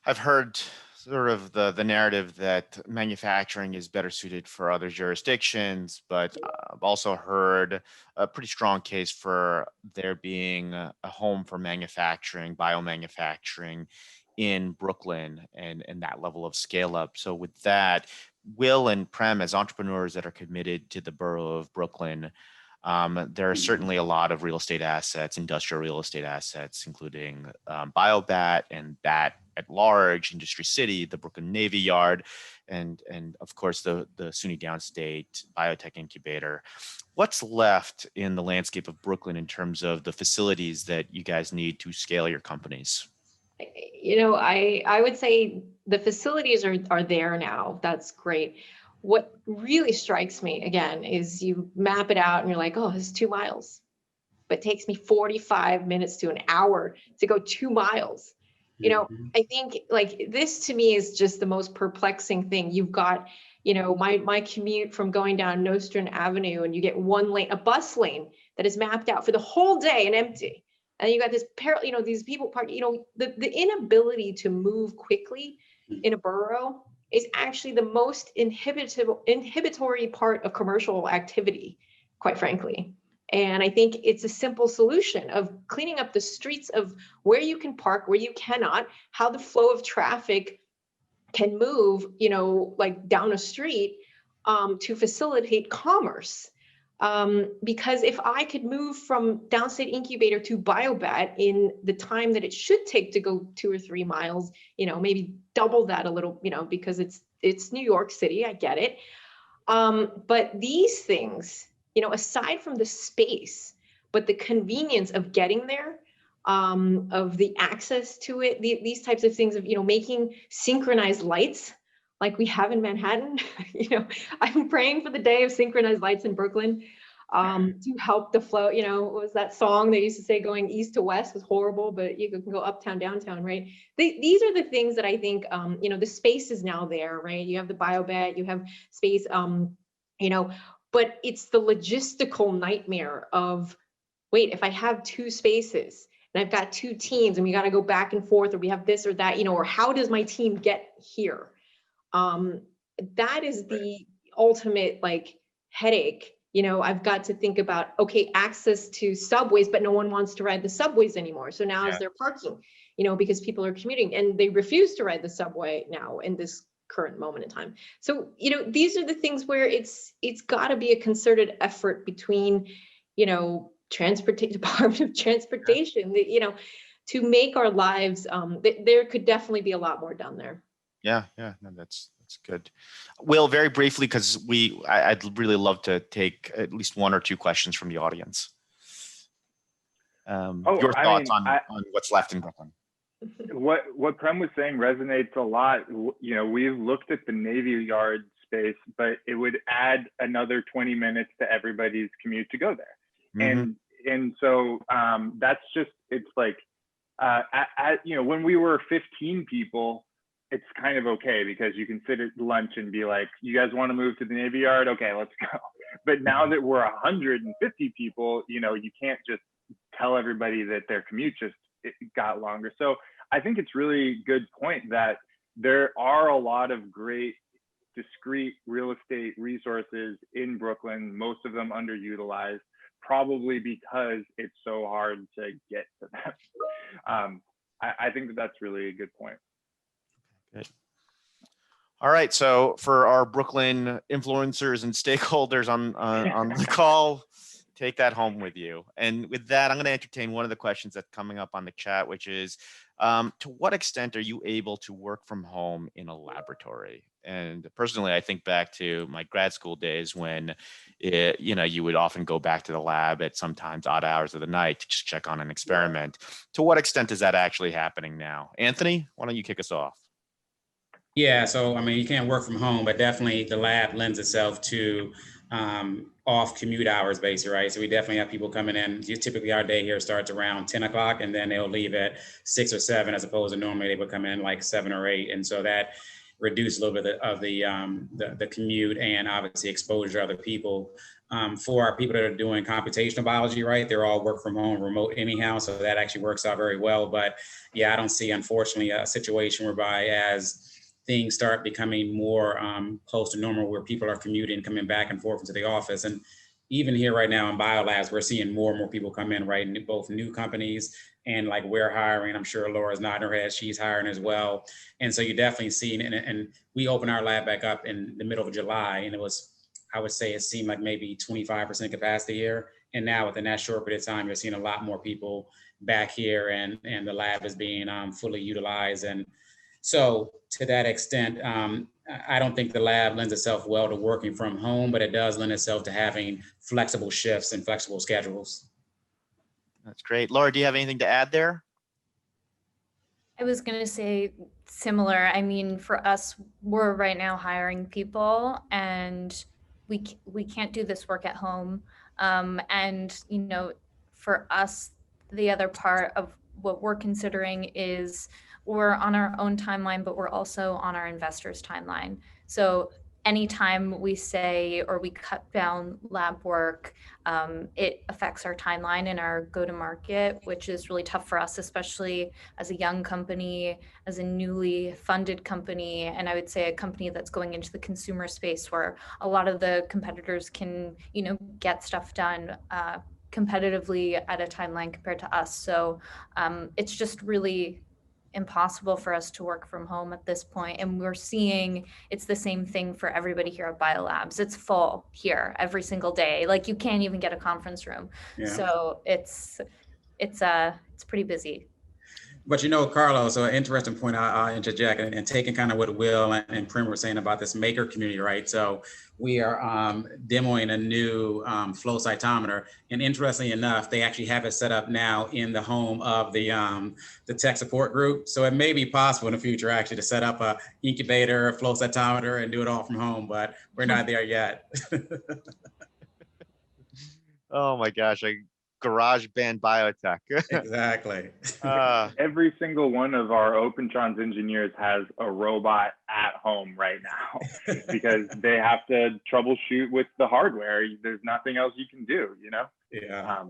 I've heard sort of the narrative that manufacturing is better suited for other jurisdictions, but I've also heard a pretty strong case for there being a home for manufacturing, biomanufacturing in Brooklyn and that level of scale up. So with that, Will and Prem, as entrepreneurs that are committed to the borough of Brooklyn, there are certainly a lot of real estate assets, industrial real estate assets, including BioBat and BAT at large, Industry City, the Brooklyn Navy Yard, and of course the SUNY Downstate Biotech Incubator. What's left in the landscape of Brooklyn in terms of the facilities that you guys need to scale your companies? You know, I would say the facilities are there now. That's great. What really strikes me again is you map it out and you're like, oh, this is 2 miles, but it takes me 45 minutes to an hour to go 2 miles. You know, I think like this to me is just the most perplexing thing. You've got, you know, my commute from going down Nostrand Avenue, and you get one lane, a bus lane that is mapped out for the whole day and empty. And then you got this you know, these people park, you know, the inability to move quickly in a borough is actually the most inhibitory part of commercial activity, quite frankly. And I think it's a simple solution of cleaning up the streets of where you can park, where you cannot, how the flow of traffic can move, you know, like down a street to facilitate commerce. Because if I could move from Downstate Incubator to Biobat in the time that it should take to go 2 or 3 miles, you know, maybe double that a little, you know, because it's New York City, I get it. But these things, you know, aside from the space, but the convenience of getting there, of the access to it, these types of things of, you know, making synchronized lights like we have in Manhattan. You know, I'm praying for the day of synchronized lights in Brooklyn to help the flow. You know, what was that song they used to say going east to west was horrible, but you can go uptown, downtown, right? These are the things that I think, you know, the space is now there, right? You have the Biobat, you have space, you know, but it's the logistical nightmare of, wait, if I have 2 spaces and I've got 2 teams and we got to go back and forth, or we have this or that, you know, or how does my team get here? That is the ultimate like headache. You know, I've got to think about, okay, access to subways, but no one wants to ride the subways anymore. So now is there parking, you know, because people are commuting and they refuse to ride the subway now in this current moment in time. So, you know, these are the things where it's got to be a concerted effort between, you know, Department of Transportation, you know, to make our lives, there could definitely be a lot more done there. Yeah, no, that's good. Will, very briefly, because I'd really love to take at least 1 or 2 questions from the audience. Your thoughts on what's left in Brooklyn. What Prem was saying resonates a lot. You know, we've looked at the Navy Yard space, but it would add another 20 minutes to everybody's commute to go there. And so that's just, it's like, you know, when we were 15 people, it's kind of okay because you can sit at lunch and be like, you guys want to move to the Navy Yard? Okay, let's go. But now that we're 150 people, you know, you can't just tell everybody that their commute just got longer. So I think it's really good point that there are a lot of great discrete real estate resources in Brooklyn, most of them underutilized, probably because it's so hard to get to them. I think that that's really a good point. Good. All right, so for our Brooklyn influencers and stakeholders on the call, take that home with you. And with that, I'm going to entertain one of the questions that's coming up on the chat, which is, to what extent are you able to work from home in a laboratory? And personally, I think back to my grad school days when, you know, you would often go back to the lab at sometimes odd hours of the night to just check on an experiment. To what extent is that actually happening now? Anthony, why don't you kick us off? Yeah, so I mean, you can't work from home, but definitely the lab lends itself to off commute hours, basically, right? So we definitely have people coming in. Typically, our day here starts around 10 o'clock, and then they'll leave at 6 or 7, as opposed to normally they would come in like 7 or 8, and so that reduces a little bit of the commute and obviously exposure to other people. For our people that are doing computational biology, right, they're all work from home, remote anyhow, so that actually works out very well. But yeah, I don't see, unfortunately, a situation whereby as things start becoming more close to normal, where people are commuting, coming back and forth into the office. And even here right now in biolabs, we're seeing more and more people come in, right? And both new companies and like we're hiring. I'm sure Laura's nodding her head, she's hiring as well. And so you're definitely seeing, and we opened our lab back up in the middle of July, and it was, I would say it seemed like maybe 25% capacity here. And now within that short period of time, you're seeing a lot more people back here, and the lab is being fully utilized. And so to that extent, I don't think the lab lends itself well to working from home, but it does lend itself to having flexible shifts and flexible schedules. That's great. Laura, do you have anything to add there? I was going to say similar. I mean, for us, we're right now hiring people, and we can't do this work at home. And you know, for us, the other part of what we're considering is we're on our own timeline, but we're also on our investors' timeline. So anytime we say or we cut down lab work, it affects our timeline and our go-to-market, which is really tough for us, especially as a young company, as a newly funded company, and I would say a company that's going into the consumer space where a lot of the competitors can, you know, get stuff done competitively at a timeline compared to us. So it's just really impossible for us to work from home at this point. And we're seeing it's the same thing for everybody here at Biolabs. It's full here every single day. Like you can't even get a conference room. Yeah. So it's pretty busy. But you know, Carlo, so an interesting point I'll interject and taking kind of what Will and Prem were saying about this maker community, right? So we are demoing a new flow cytometer, and interestingly enough, they actually have it set up now in the home of the tech support group. So it may be possible in the future actually to set up a incubator, a flow cytometer, and do it all from home, but we're not there yet. Oh my gosh, a garage band biotech. Exactly. Every single one of our Opentrons engineers has a robot at home right now because they have to troubleshoot with the hardware. There's nothing else you can do, you know? Yeah.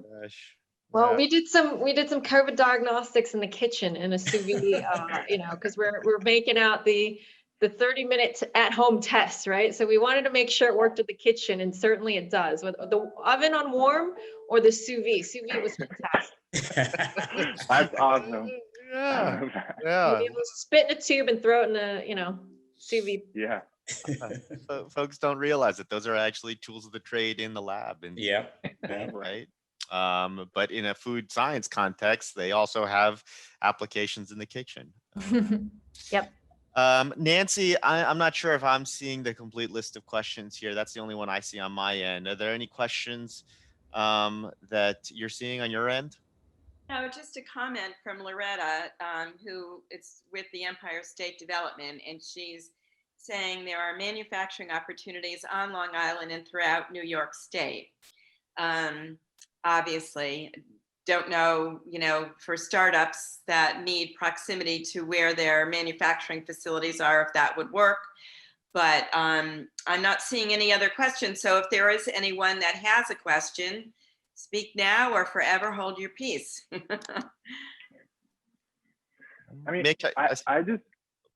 Well, we did some COVID diagnostics in the kitchen in a sous vide, you know, because we're making out the 30-minute at-home test, right? So we wanted to make sure it worked at the kitchen, and certainly it does. With the oven on warm or the sous vide. Sous vide was fantastic. That's awesome. Yeah. Maybe we'll spit in a tube and throw it in a, you know, sous vide. Yeah. Folks don't realize that those are actually tools of the trade in the lab. And Yeah. right. But in a food science context, they also have applications in the kitchen. Yep. Nancy, I'm not sure if I'm seeing the complete list of questions here. That's the only one I see on my end. Are there any questions that you're seeing on your end? No, just a comment from Loretta, who is with the Empire State Development, and she's saying there are manufacturing opportunities on Long Island and throughout New York State. Obviously, don't know, you know, for startups that need proximity to where their manufacturing facilities are, if that would work. But I'm not seeing any other questions. So if there is anyone that has a question, speak now or forever hold your peace. I mean, I just,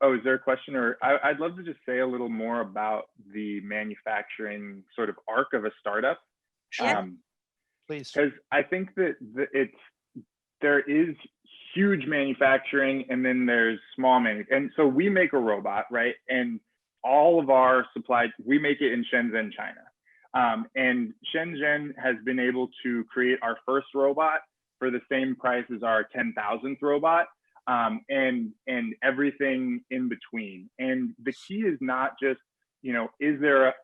oh, is there a question? Or I'd love to just say a little more about the manufacturing sort of arc of a startup. Sure. Please. Because I think that there is huge manufacturing and then there's small manufacturing. And so we make a robot, right? And all of our supply, we make it in Shenzhen, China. And Shenzhen has been able to create our first robot for the same price as our 10,000th robot, and everything in between. And the key is not just, you know, is there a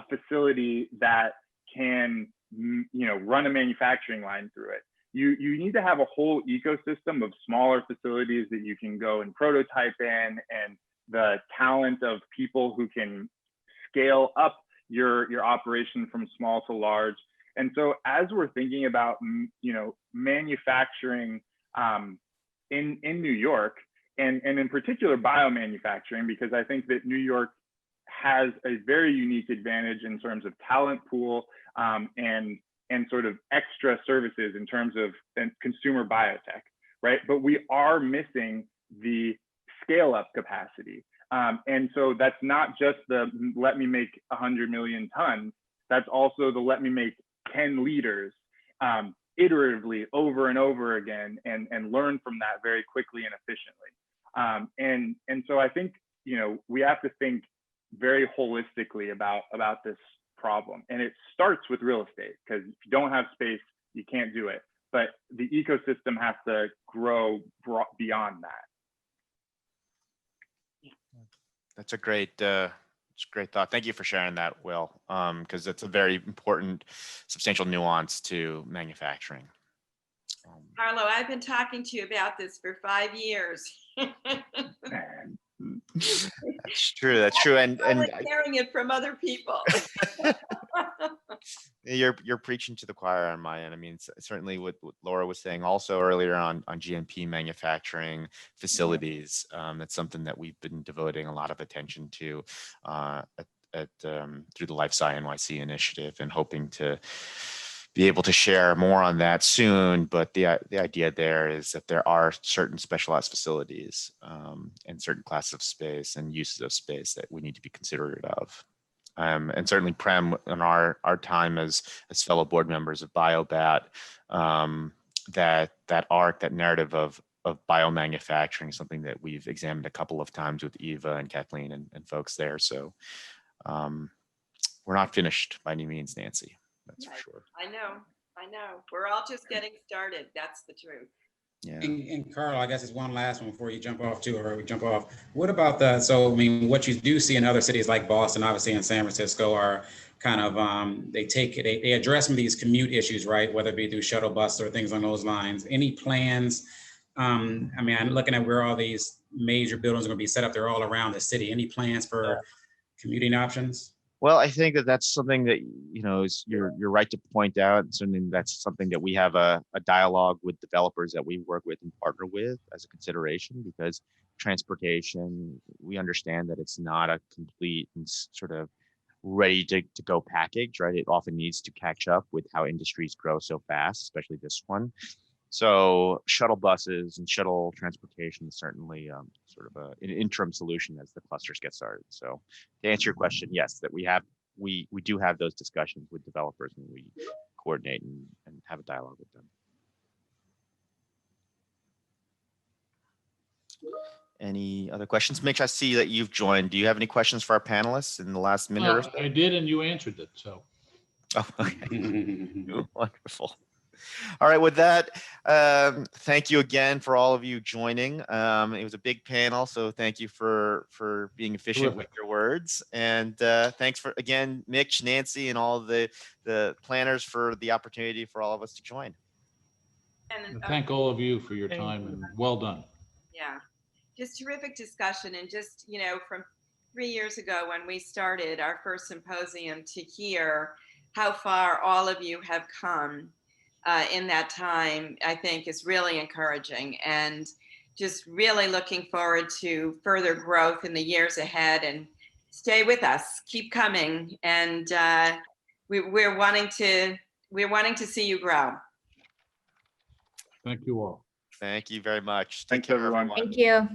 facility that can, you know, run a manufacturing line through it? You need to have a whole ecosystem of smaller facilities that you can go and prototype in, and the talent of people who can scale up your operation from small to large. And so as we're thinking about, you know, manufacturing in New York, and in particular biomanufacturing, because I think that New York has a very unique advantage in terms of talent pool, and sort of extra services in terms of consumer biotech, right? But we are missing the scale up capacity. And so that's not just the let me make 100 million tons, that's also the let me make 10 liters iteratively over and over again, and learn from that very quickly and efficiently. And so I think, you know, we have to think very holistically about this problem. And it starts with real estate, because if you don't have space, you can't do it. But the ecosystem has to grow beyond that. That's a great thought. Thank you for sharing that, Will, because it's a very important, substantial nuance to manufacturing. Carlo, I've been talking to you about this for 5 years. That's true. That's true. And Only hearing it from other people. you're preaching to the choir on my end. I mean, certainly what Laura was saying also earlier on GMP manufacturing facilities. That's something that we've been devoting a lot of attention to through the Life Sci NYC initiative, and hoping to be able to share more on that soon. But the idea there is that there are certain specialized facilities and certain classes of space and uses of space that we need to be considerate of. And certainly Prem, in our time as fellow board members of BioBat, that arc, that narrative of biomanufacturing, something that we've examined a couple of times with Eva and Kathleen and folks there. So we're not finished by any means, Nancy. That's for sure. I know. We're all just getting started. That's the truth. Yeah. And Carl, I guess it's one last one before you jump off too, or we jump off. What about so I mean, what you do see in other cities like Boston, obviously, and San Francisco are kind of, they address some of these commute issues, right? Whether it be through shuttle bus or things on those lines. Any plans? I mean, I'm looking at where all these major buildings are going to be set up. They're all around the city. Any plans for commuting options? Well, I think that's something that, is you're right to point out. Something that's something that we have a dialogue with developers that we work with and partner with as a consideration, because transportation, we understand that it's not a complete and sort of ready to go package, right? It often needs to catch up with how industries grow so fast, especially this one. So shuttle buses and shuttle transportation is certainly sort of an interim solution as the clusters get started. So to answer your question, yes, that we do have those discussions with developers, and we coordinate and have a dialogue with them. Any other questions? Mitch, I see that you've joined. Do you have any questions for our panelists in the last minute or so? I did, and you answered it, so. Oh, okay. Wonderful. All right, with that, thank you again for all of you joining. It was a big panel, so thank you for being efficient with your words. And thanks for, again, Mitch, Nancy, and all the planners for the opportunity for all of us to join. And thank all of you for your time, and well done. Yeah, just terrific discussion. And just, from 3 years ago when we started our first symposium to hear how far all of you have come in that time, I think is really encouraging, and just really looking forward to further growth in the years ahead. And stay with us, keep coming, and we're wanting to see you grow. Thank you all. Thank you very much. Thanks, Take care, everyone. Thank you.